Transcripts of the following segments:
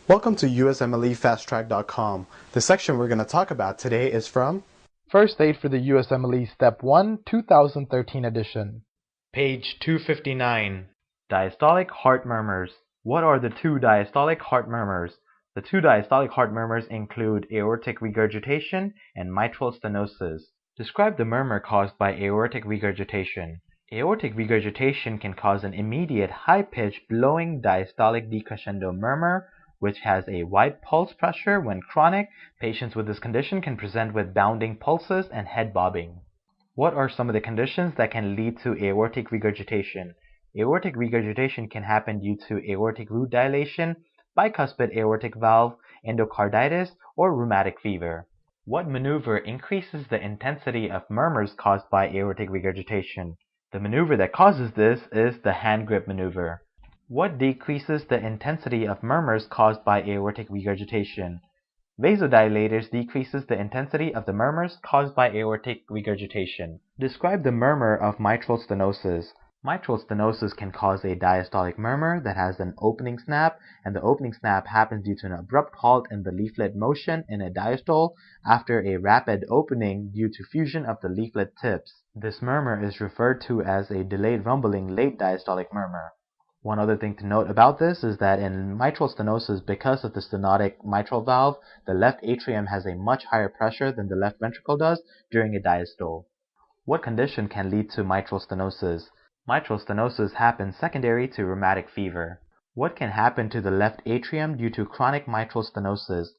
Welcome to USMLEFasttrack.com. The section we're going to talk about today is from First Aid for the USMLE Step 1, 2013 edition. Page 259. Diastolic heart murmurs. What are the two diastolic heart murmurs? The two diastolic heart murmurs include aortic regurgitation and mitral stenosis. Describe the murmur caused by aortic regurgitation. Aortic regurgitation can cause an immediate high-pitched blowing diastolic decrescendo murmur, which has a wide pulse pressure. When chronic, patients with this condition can present with bounding pulses and head bobbing. What are some of the conditions that can lead to aortic regurgitation? Aortic regurgitation can happen due to aortic root dilation, bicuspid aortic valve, endocarditis, or rheumatic fever. What maneuver increases the intensity of murmurs caused by aortic regurgitation? The maneuver that causes this is the hand grip maneuver. What decreases the intensity of murmurs caused by aortic regurgitation? Vasodilators decreases the intensity of the murmurs caused by aortic regurgitation. Describe the murmur of mitral stenosis. Mitral stenosis can cause a diastolic murmur that has an opening snap, and the opening snap happens due to an abrupt halt in the leaflet motion in a diastole after a rapid opening due to fusion of the leaflet tips. This murmur is referred to as a delayed rumbling late diastolic murmur. One other thing to note about this is that in mitral stenosis, because of the stenotic mitral valve, the left atrium has a much higher pressure than the left ventricle does during a diastole. What condition can lead to mitral stenosis? Mitral stenosis happens secondary to rheumatic fever. What can happen to the left atrium due to chronic mitral stenosis?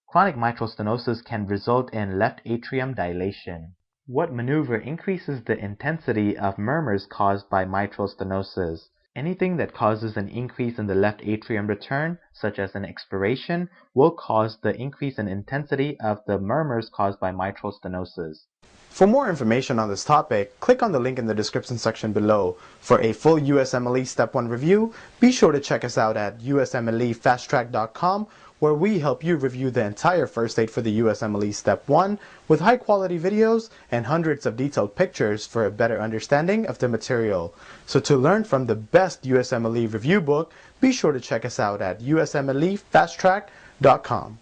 Chronic mitral stenosis can result in left atrium dilation. What maneuver increases the intensity of murmurs caused by mitral stenosis? Anything that causes an increase in the left atrium return, such as an expiration, will cause the increase in intensity of the murmurs caused by mitral stenosis. For more information on this topic, click on the link in the description section below. For a full USMLE Step 1 review, be sure to check us out at USMLEFasttrack.com, where we help you review the entire first aid for the USMLE Step 1 with high-quality videos and hundreds of detailed pictures for a better understanding of the material. So to learn from the best USMLE review book, be sure to check us out at USMLEFasttrack.com.